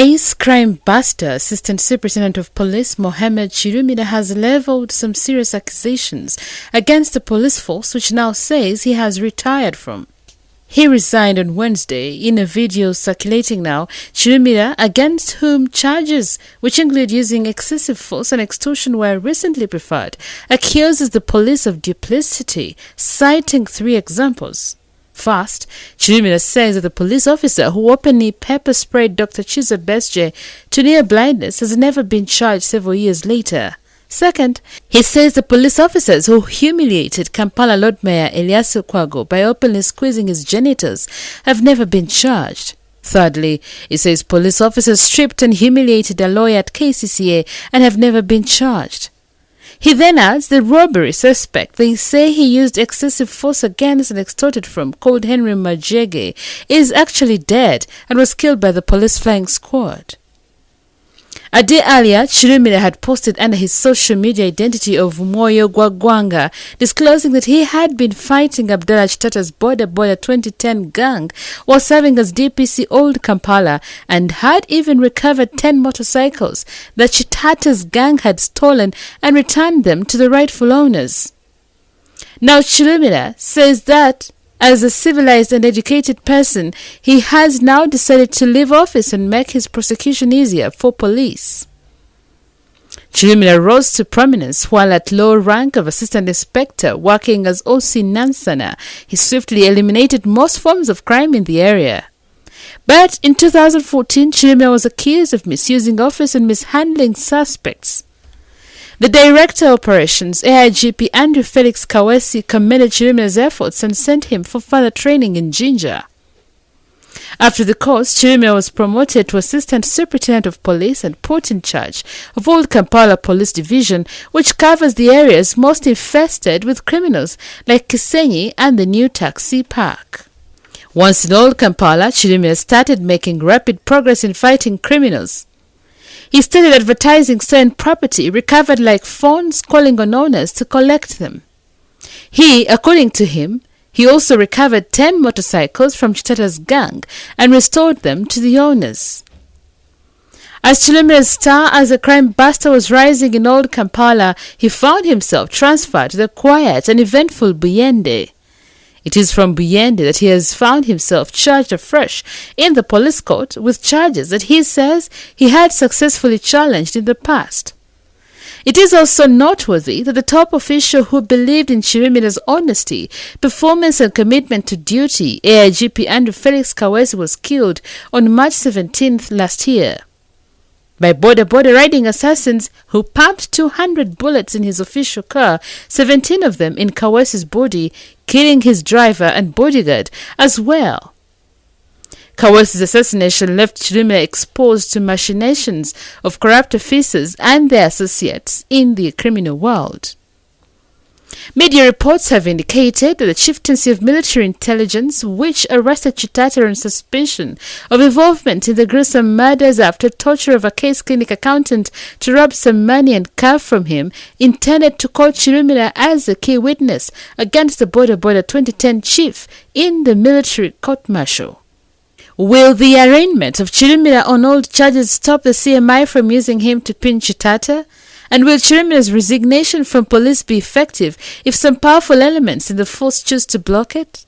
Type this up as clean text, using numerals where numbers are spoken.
Ace crime buster Assistant Superintendent of Police Mohammed Kirumira has leveled some serious accusations against the police force, which now says he has retired from. He resigned on Wednesday. In a video circulating now, Kirumira, against whom charges, which include using excessive force and extortion, were recently preferred, accuses the police of duplicity, citing 3 examples. First, Kirumira says that the police officer who openly pepper-sprayed Dr. Chiza Besje to near blindness has never been charged several years later. Second, he says the police officers who humiliated Kampala Lord Mayor Eliasu Kwago by openly squeezing his genitals have never been charged. Thirdly, he says police officers stripped and humiliated a lawyer at KCCA and have never been charged. He then adds the robbery suspect they say he used excessive force against and extorted from, called Henry Majege, is actually dead and was killed by the police flying squad. A day earlier, Kirumira had posted under his social media identity of Moyo Gwagwanga, disclosing that he had been fighting Abdallah Chitata's Border 2010 gang while serving as DPC Old Kampala, and had even recovered 10 motorcycles that Chitata's gang had stolen and returned them to the rightful owners. Now Kirumira says that, as a civilized and educated person, he has now decided to leave office and make his prosecution easier for police. Kirumira rose to prominence while at low rank of assistant inspector working as OC Nansana. He swiftly eliminated most forms of crime in the area. But in 2014, Kirumira was accused of misusing office and mishandling suspects. The Director of Operations, AIGP Andrew Felix Kawesi, commended Kirumira's efforts and sent him for further training in Jinja. After the course, Kirumira was promoted to Assistant Superintendent of Police and put in charge of Old Kampala Police Division, which covers the areas most infested with criminals like Kisenyi and the new taxi park. Once in Old Kampala, Kirumira started making rapid progress in fighting criminals. He started advertising stolen property recovered like phones, calling on owners to collect them. According to him, he also recovered 10 motorcycles from Chitata's gang and restored them to the owners. As Kirumira's star as a crime buster was rising in Old Kampala, he found himself transferred to the quiet and eventful Buyende. It is from Buyende that he has found himself charged afresh in the police court with charges that he says he had successfully challenged in the past. It is also noteworthy that the top official who believed in Kirumira's honesty, performance and commitment to duty, AIGP Andrew Felix Kawesi, was killed on March 17th last year by border riding assassins who pumped 200 bullets in his official car, 17 of them in Kawesi's body, killing his driver and bodyguard as well. Kawesi's assassination left Kirumira exposed to machinations of corrupt officers and their associates in the criminal world. Media reports have indicated that the chieftaincy of military intelligence, which arrested Chitata on suspicion of involvement in the gruesome murders after torture of a case clinic accountant to rob some money and car from him, intended to call Kirumira as a key witness against the Border 2010 chief in the military court-martial. Will the arraignment of Kirumira on old charges stop the CMI from using him to pin Chitata? And will Kirumira's resignation from police be effective if some powerful elements in the force choose to block it?